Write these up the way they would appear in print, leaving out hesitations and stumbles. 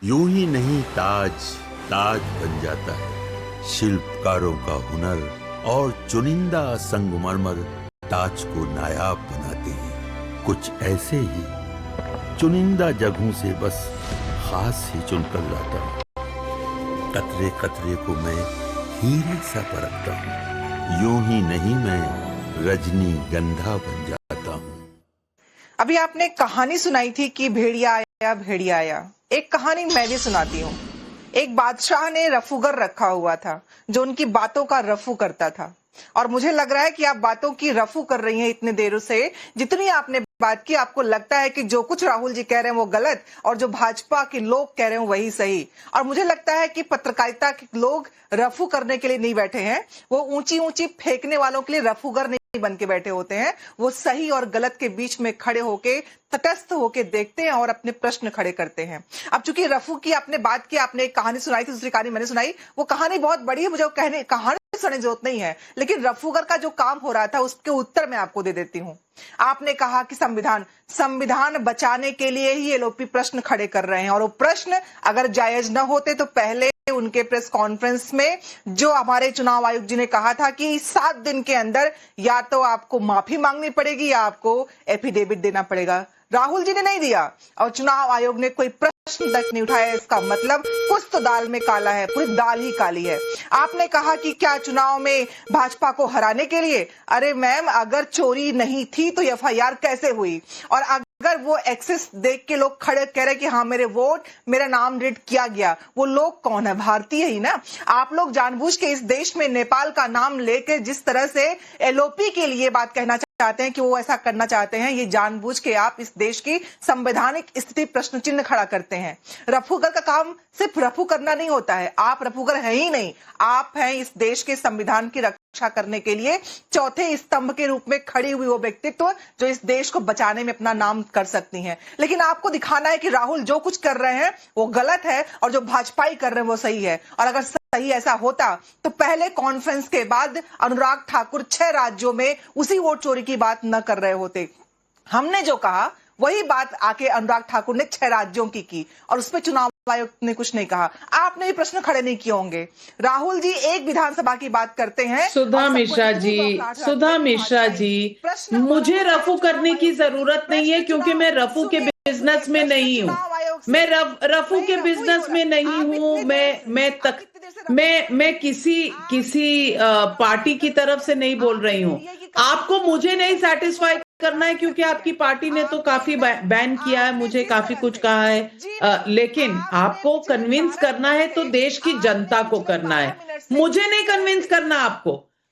यूं ही नहीं ताज ताज बन जाता है। शिल्पकारों का हुनर और चुनिंदा संगमरमर ताज को नायाब बनाते हैं। कुछ ऐसे ही चुनिंदा जगहों से बस खास ही चुनकर लाता हूँ। कतरे कतरे को मैं हीरे सा परखता हूँ। यूं ही नहीं मैं रजनीगंधा बन जाता हूँ। अभी आपने कहानी सुनाई थी कि भेड़िया आया भेड़िया आया। एक कहानी मैं भी सुनाती हूँ। एक बादशाह ने रफूगर रखा हुआ था जो उनकी बातों का रफू करता था। और मुझे लग रहा है कि आप बातों की रफू कर रही हैं इतने देर से। जितनी आपने बात की आपको लगता है कि जो कुछ राहुल जी कह रहे हैं वो गलत और जो भाजपा के लोग कह रहे हैं वही सही। और मुझे लगता है कि पत्रकारिता के लोग रफू करने के लिए नहीं बैठे हैं, वो ऊंची ऊंची फेंकने वालों के लिए रफूगर नहीं बन के बैठे होते हैं। वो सही और गलत के बीच में खड़े होके तटस्थ होके देखते हैं और अपने प्रश्न खड़े करते हैं। अब चूंकि रफू की आपने बात की, आपने एक कहानी सुनाई थी, दूसरी कहानी मैंने सुनाई। वो कहानी बहुत बड़ी है, मुझे कहने कहानी सुनने की जरूरत नहीं है, लेकिन रफूगर का जो काम हो रहा था उसके उत्तर मैं आपको दे देती हूँ। आपने कहा कि संविधान बचाने के लिए ही एलओपी प्रश्न खड़े कर रहे हैं, और वो प्रश्न अगर जायज न होते तो पहले उनके प्रेस कॉन्फ्रेंस में जो हमारे चुनाव आयोग जी ने कहा था कि 7 दिन के अंदर या तो आपको माफी मांगनी पड़ेगी या आपको एफिडेविट देना पड़ेगा। राहुल जी ने नहीं दिया और चुनाव आयोग ने कोई प्रश्न तक नहीं उठाया। इसका मतलब कुछ तो दाल में काला है, पूरी दाल ही काली है। आपने कहा कि क्या चुनाव में भाजपा को हराने के लिए? अरे मैम, अगर चोरी नहीं थी तो एफआईआर कैसे हुई? और अगर वो एक्सेस देख के लोग खड़े कह रहे कि हाँ मेरे वोट, मेरा नाम रीड किया गया, वो लोग कौन है? भारतीय ही ना। आप लोग जानबूझ के इस देश में नेपाल का नाम लेके जिस तरह से एलओपी के लिए बात कहना चाहते हैं कि वो ऐसा करना चाहते हैं, ये जानबूझ के आप इस देश की संवैधानिक स्थिति प्रश्न चिन्ह खड़ा करते हैं। रफूगर का काम सिर्फ रफू करना नहीं होता है। आप रफूगर हैं ही नहीं, आप हैं इस देश के संविधान की रक्षा करने के लिए चौथे स्तंभ के रूप में खड़ी हुई वो व्यक्तित्व जो इस देश को बचाने में अपना नाम कर सकती हैं। लेकिन आपको दिखाना है कि राहुल जो कुछ कर रहे हैं वो गलत है और जो भाजपाई कर रहे हैं वो सही है। और अगर सही ऐसा होता तो पहले कॉन्फ्रेंस के बाद अनुराग ठाकुर 6 राज्यों में उसी वोट चोरी की बात न कर रहे होते। हमने जो कहा वही बात आके अनुराग ठाकुर ने 6 राज्यों की और उसमें चुनाव आयोग ने कुछ नहीं कहा। आपने भी प्रश्न खड़े नहीं किए होंगे। राहुल जी एक विधानसभा की बात करते हैं। सुधा मिश्रा जी, मुझे रफू करने की जरूरत नहीं है क्योंकि मैं रफू के बिजनेस में नहीं हूँ। मैं रफू के बिजनेस में नहीं हूँ। मैं किसी पार्टी की तरफ से नहीं बोल रही हूँ। आपको मुझे नहीं सेटिस्फाई करना है क्योंकि आपकी पार्टी ने तो काफी बैन किया है, मुझे काफी कुछ कहा है, लेकिन आपको कन्विंस करना है तो देश की जनता को करना है। मुझे नहीं कन्विंस करना,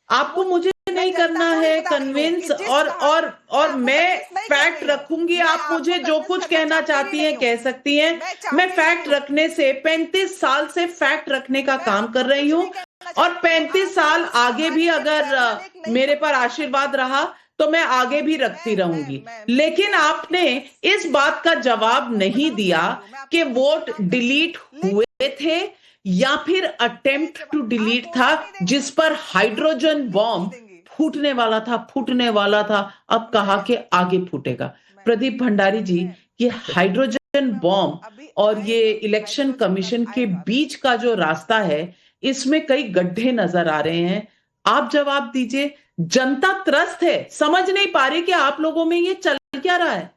आपको मुझे नहीं करना है कन्विंस। और मैं फैक्ट रखूंगी। आप मुझे जो कुछ कहना चाहती हैं कह सकती हैं। मैं फैक्ट रखने से 35 साल से फैक्ट रखने का काम कर रही हूं और 35 साल आगे भी अगर मेरे पर आशीर्वाद रहा तो मैं आगे भी रखती रहूंगी। लेकिन आपने इस बात का जवाब नहीं दिया कि वोट डिलीट हुए थे या फिर अटेम्प्ट टू डिलीट था, जिस पर हाइड्रोजन बॉम्ब फूटने वाला था। अब कहा कि आगे फूटेगा। प्रदीप भंडारी जी, ये हाइड्रोजन बॉम्ब और ये इलेक्शन कमीशन के बीच का जो रास्ता है, इसमें कई गड्ढे नजर आ रहे हैं। आप जवाब दीजिए। जनता त्रस्त है, समझ नहीं पा रही कि आप लोगों में ये चल क्या रहा है।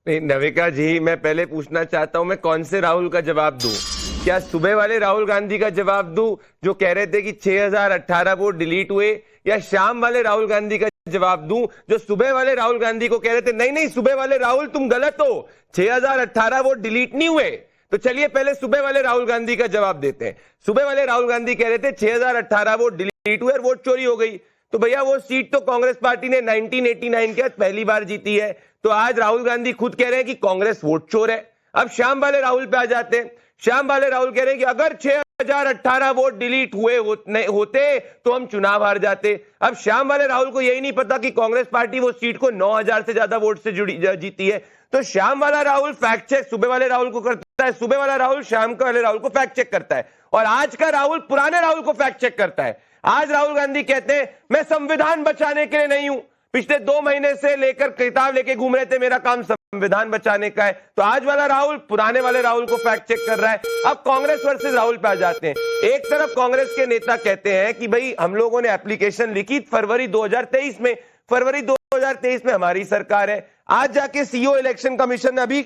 नहीं नविका जी, मैं पहले पूछना चाहता हूं मैं कौन से राहुल का जवाब दूं? क्या सुबह वाले राहुल गांधी का जवाब दूं जो कह रहे थे कि 6018 वोट डिलीट हुए, या शाम वाले राहुल गांधी का जवाब दूं जो सुबह वाले राहुल गांधी को कह रहे थे नहीं सुबह वाले राहुल तुम गलत हो, 6018 वोट डिलीट नहीं हुए? तो चलिए पहले सुबह वाले राहुल गांधी का जवाब देते हैं। सुबह वाले राहुल गांधी कह रहे थे 6018 वोट डिलीट हुए और वोट चोरी हो गई। तो भैया वो सीट तो कांग्रेस पार्टी ने 1989 के बाद पहली बार जीती है। तो आज राहुल गांधी खुद कह रहे हैं कि कांग्रेस वोट चोर है। अब शाम वाले राहुल पे आ जाते हैं। शाम वाले राहुल कह रहे हैं कि अगर 6018 वोट डिलीट हुए होते तो हम चुनाव हार जाते। अब शाम वाले राहुल को यही नहीं पता कि कांग्रेस पार्टी वो सीट को 9000 से ज्यादा वोट से जीती है। तो शाम वाला राहुल फैक्ट चेक सुबह वाले राहुल को करता है, सुबह वाला राहुल शाम वाले राहुल को फैक्ट चेक करता है, और आज का राहुल पुराने राहुल को फैक्ट चेक करता है। आज राहुल गांधी कहते हैं मैं संविधान बचाने के लिए नहीं हूं। पिछले 2 महीने से लेकर किताब लेके घूम रहे थे, मेरा काम संविधान बचाने का है। तो आज वाला राहुल पुराने वाले राहुल को फैक्ट चेक कर रहा है। अब कांग्रेस वर्सेस राहुल पे आ जाते हैं। एक तरफ कांग्रेस के नेता कहते हैं कि भाई हम लोगों ने एप्लीकेशन लिखी फरवरी 2023 में, फरवरी 2023 में हमारी सरकार है। आज जाके सीईओ इलेक्शन कमीशन ने अभी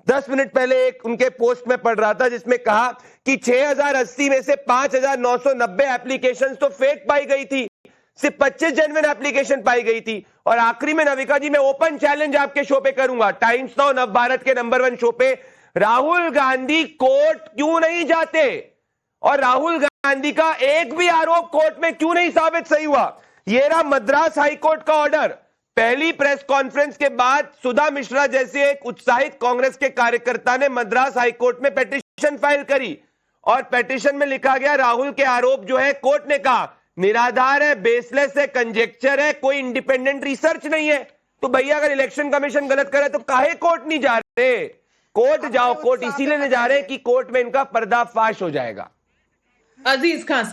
10 मिनट पहले एक उनके पोस्ट में पढ़ रहा था जिसमें कहा कि 6080 में से 5990 एप्लीकेशन तो फेक पाई गई थी, सिर्फ 25 जेन्युइन एप्लीकेशन पाई गई थी। और आखिरी में नविका जी मैं ओपन चैलेंज आपके शो पे करूंगा, टाइम्स नाउ नव भारत के नंबर 1 शो पे, राहुल गांधी कोर्ट क्यों नहीं जाते और राहुल गांधी का एक भी आरोप कोर्ट में क्यों नहीं साबित सही हुआ। ये रहा मद्रास हाईकोर्ट का ऑर्डर। पहली प्रेस कॉन्फ्रेंस के बाद सुधा मिश्रा जैसे एक उत्साहित कांग्रेस के कार्यकर्ता ने मद्रास हाईकोर्ट में पिटीशन फाइल करी और पिटीशन में लिखा गया राहुल के आरोप जो है कोर्ट ने कहा निराधार है, बेसलेस है, कंजेक्चर है, कोई इंडिपेंडेंट रिसर्च नहीं है। तो भैया अगर इलेक्शन कमीशन गलत करे तो काहे कोर्ट नहीं जा रहे? कोर्ट जाओ, कोर्ट इसीलिए नहीं जा रहे कि कोर्ट में इनका पर्दाफाश हो जाएगा। अजीज खान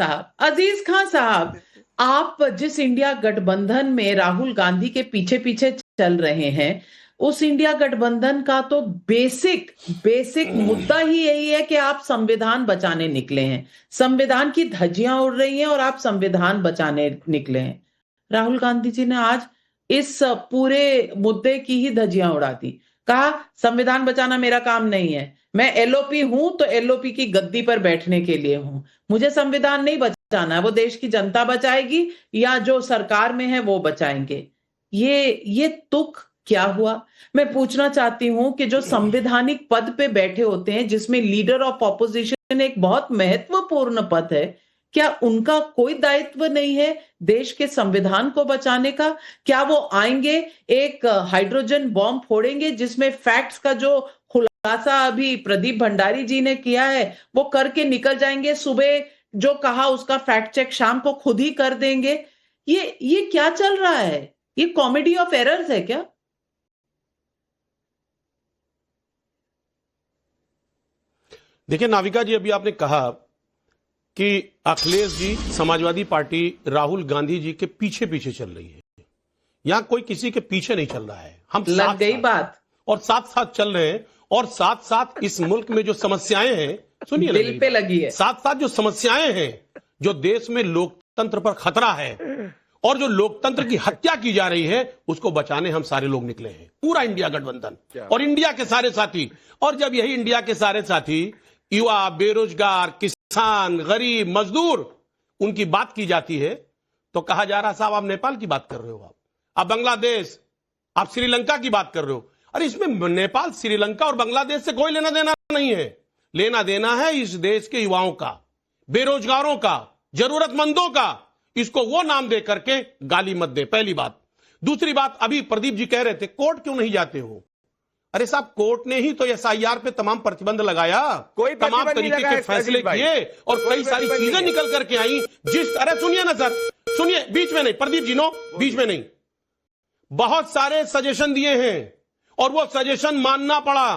साहब, आप जिस इंडिया गठबंधन में राहुल गांधी के पीछे पीछे चल रहे हैं, उस इंडिया गठबंधन का तो बेसिक मुद्दा ही यही है कि आप संविधान बचाने निकले हैं। संविधान की धज्जियां उड़ रही हैं और आप संविधान बचाने निकले हैं। राहुल गांधी जी ने आज इस पूरे मुद्दे की ही धज्जियां उड़ा दी। कहा संविधान बचाना मेरा काम नहीं है, मैं एलओपी हूं तो एलओपी की गद्दी पर बैठने के लिए हूं, मुझे संविधान नहीं बचाना है, वो देश की जनता बचाएगी या जो सरकार में है वो बचाएंगे। ये तुक क्या हुआ? मैं पूछना चाहती हूं कि जो संवैधानिक पद पे बैठे होते हैं जिसमें लीडर ऑफ ऑपोजिशन एक बहुत महत्वपूर्ण पद है, क्या उनका कोई दायित्व नहीं है देश के संविधान को बचाने का? क्या वो आएंगे एक हाइड्रोजन बॉम्ब फोड़ेंगे जिसमें फैक्ट्स का जो खुलासा अभी प्रदीप भंडारी जी ने किया है वो करके निकल जाएंगे, सुबह जो कहा उसका फैक्ट चेक शाम को खुद ही कर देंगे? ये क्या चल रहा है? ये कॉमेडी ऑफ एरर्स है क्या? देखिए नाविका जी, अभी आपने कहा कि अखिलेश जी समाजवादी पार्टी राहुल गांधी जी के पीछे पीछे चल रही है। यहां कोई किसी के पीछे नहीं चल रहा है, हम लग गई बात और साथ साथ चल रहे हैं। और साथ साथ इस मुल्क में जो समस्याएं हैं, सुनिए दिल पे लगी है, साथ साथ जो समस्याएं हैं, जो देश में लोकतंत्र पर खतरा है और जो लोकतंत्र की हत्या की जा रही है, उसको बचाने हम सारे लोग निकले हैं, पूरा इंडिया गठबंधन और इंडिया के सारे साथी। और जब यही इंडिया के सारे साथी युवा, बेरोजगार, किसान, गरीब, मजदूर, उनकी बात की जाती है तो कहा जा रहा साहब आप नेपाल की बात कर रहे हो, आप बांग्लादेश, आप श्रीलंका की बात कर रहे हो। अरे इसमें नेपाल, श्रीलंका और बांग्लादेश से कोई लेना देना नहीं है। लेना देना है इस देश के युवाओं का, बेरोजगारों का, जरूरतमंदों का। इसको वो नाम दे करके गाली मत दे, पहली बात। दूसरी बात, अभी प्रदीप जी कह रहे थे कोर्ट क्यों नहीं जाते हो। अरे साहब, कोर्ट ने ही तो एसआईआर पे तमाम प्रतिबंध लगाया, कोई तमाम तरीके के फैसले किए और कई सारी चीजें निकल करके आई। अरे सुनिए ना सर, सुनिए, बीच में नहीं प्रदीप जी, नो बीच में नहीं। बहुत सारे सजेशन दिए हैं और वो सजेशन मानना पड़ा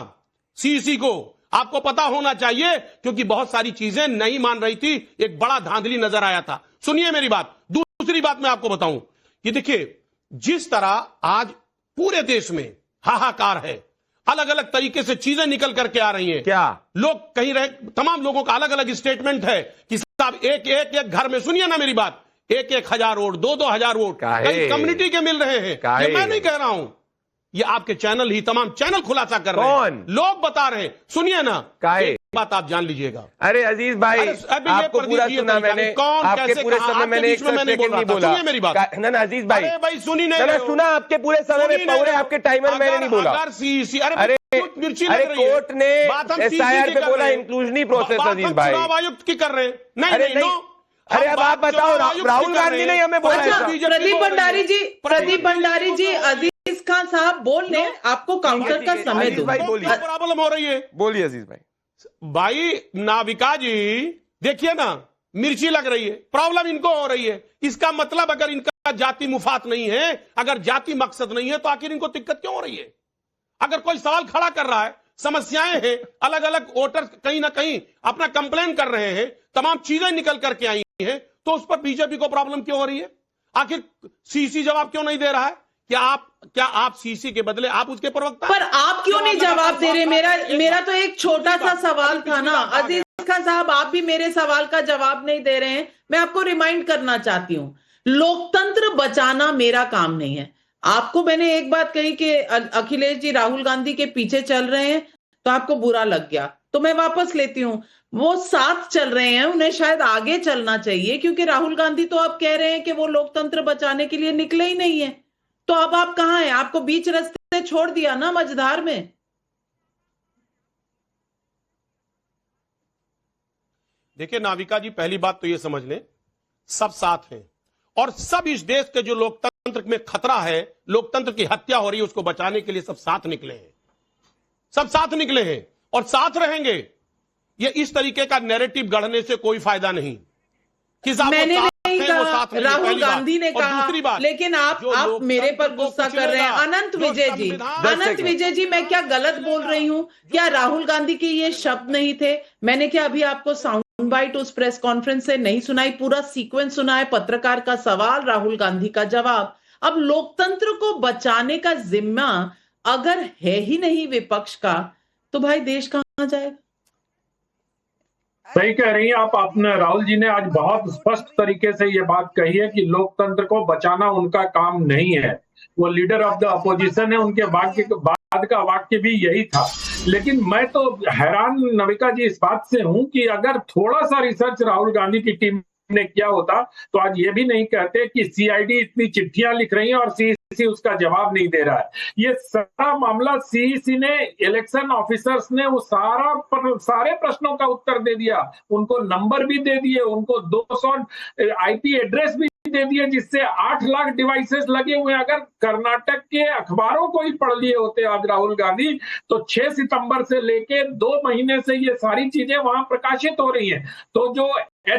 सीसी को, आपको पता होना चाहिए, क्योंकि बहुत सारी चीजें नहीं मान रही थी, एक बड़ा धांधली नजर आया था। सुनिए मेरी बात। दूसरी बात मैं आपको बताऊं कि देखिए, जिस तरह आज पूरे देश में हाहाकार है, अलग अलग तरीके से चीजें निकल करके आ रही हैं। क्या लोग कहीं रहे, तमाम लोगों का अलग अलग स्टेटमेंट है कि साहब एक घर में, सुनिए ना मेरी बात, 1,000 वोट, 2,000 वोट कई कम्युनिटी के मिल रहे हैं। ये मैं नहीं कह रहा हूं, ये आपके चैनल ही, तमाम चैनल खुलासा कर रहे हैं, लोग बता रहे हैं। सुनिए ना, बात आप जान लीजिएगा। अरे अजीज भाई, आपको पूरा सुना मैंने, आपके पूरे समय मैंने एक सेकंड नहीं बोला। सुनिए मेरी बात ना अजीज भाई, भाई सुनिए, मैंने सुना आपके पूरे समय में, पूरे आपके टाइमर मैंने नहीं बोला। अरे कोर्ट ने एसआईआर पे बोला इंक्लूजनी प्रोसेस। अजीज भाई, चुनाव आयुक्त की कर रहे हैं। नहीं, अरे अब आप बताओ, राहुल गांधी ने हमें बोला। प्रदीप भंडारी जी, अजीज खान साहब बोल रहे हैं, आपको काउंटर का समय दो। प्रॉब्लम हो रही है, बोलिए अजीज भाई। भाई नाविका जी, देखिए ना, मिर्ची लग रही है, प्रॉब्लम इनको हो रही है। इसका मतलब अगर इनका जाति मुफात नहीं है, अगर जाति मकसद नहीं है, तो आखिर इनको दिक्कत क्यों हो रही है? अगर कोई सवाल खड़ा कर रहा है, समस्याएं हैं, अलग अलग वोटर कहीं ना कहीं अपना कंप्लेन कर रहे हैं, तमाम चीजें निकल करके आई हैं, तो उस पर बीजेपी को प्रॉब्लम क्यों हो रही है? आखिर सीसी जवाब क्यों नहीं दे रहा है? क्या आप सीसी के बदले आप उसके प्रवक्ता? पर आप क्यों नहीं जवाब दे रहे? मेरा तो एक छोटा सा सवाल था ना अजीज खान साहब, आप भी मेरे सवाल का जवाब नहीं दे रहे हैं। मैं आपको रिमाइंड करना चाहती हूं, लोकतंत्र बचाना मेरा काम नहीं है। आपको मैंने एक बात कही कि अखिलेश जी राहुल गांधी के पीछे चल रहे हैं, तो आपको बुरा लग गया, तो मैं वापस लेती हूं। वो साथ चल रहे हैं, उन्हें शायद आगे चलना चाहिए, क्योंकि राहुल गांधी तो आप कह रहे हैं कि वो लोकतंत्र बचाने के लिए निकले ही नहीं है। तो अब आप कहां हैं? आपको बीच रास्ते छोड़ दिया ना मझधार में। देखिए नाविका जी, पहली बात तो ये समझ लें, सब साथ हैं और सब इस देश के जो लोकतंत्र में खतरा है, लोकतंत्र की हत्या हो रही है, उसको बचाने के लिए सब साथ निकले हैं। सब साथ निकले हैं और साथ रहेंगे। ये इस तरीके का नैरेटिव गढ़ने से कोई फायदा नहीं। मैंने नहीं कहा, राहुल गांधी ने कहा, दूसरी बात, लेकिन आप मेरे पर गुस्सा कर रहे हैं। अनंत विजय जी, मैं क्या गलत बोल रही हूं? क्या राहुल गांधी के ये शब्द नहीं थे? मैंने क्या अभी आपको साउंड बाइट उस प्रेस कॉन्फ्रेंस से नहीं सुनाई? पूरा सीक्वेंस सुना है, पत्रकार का सवाल, राहुल गांधी का जवाब। अब लोकतंत्र को बचाने का जिम्मा अगर है ही नहीं विपक्ष का, तो भाई देश कहां जाएगा? सही कह रही हैं आप। आपने, राहुल जी ने आज बहुत स्पष्ट तरीके से ये बात कही है कि लोकतंत्र को बचाना उनका काम नहीं है। वो लीडर ऑफ द अपोजिशन है, उनके बाद का वाक्य भी यही था। लेकिन मैं तो हैरान नविका जी इस बात से हूं कि अगर थोड़ा सा रिसर्च राहुल गांधी की टीम ने किया होता तो आज ये भी नहीं कहते कि सीआईडी इतनी चिट्ठियां लिख रही है और सीईसी उसका जवाब नहीं दे रहा है। ये सारा मामला सीईसी ने, इलेक्शन ऑफिसर्स ने वो सारे प्रश्नों का उत्तर दे दिया, उनको नंबर भी दे दिए, उनको 200 आईपी एड्रेस भी दे दिए, जिससे 8 लाख डिवाइसेस लगे हुए हैं। अगर कर्नाटक के अखबारों को ही पढ़ लिए होते आज राहुल गांधी, तो 6 सितंबर से लेके 2 महीने से ये सारी चीजें वहां प्रकाशित हो रही हैं। तो जो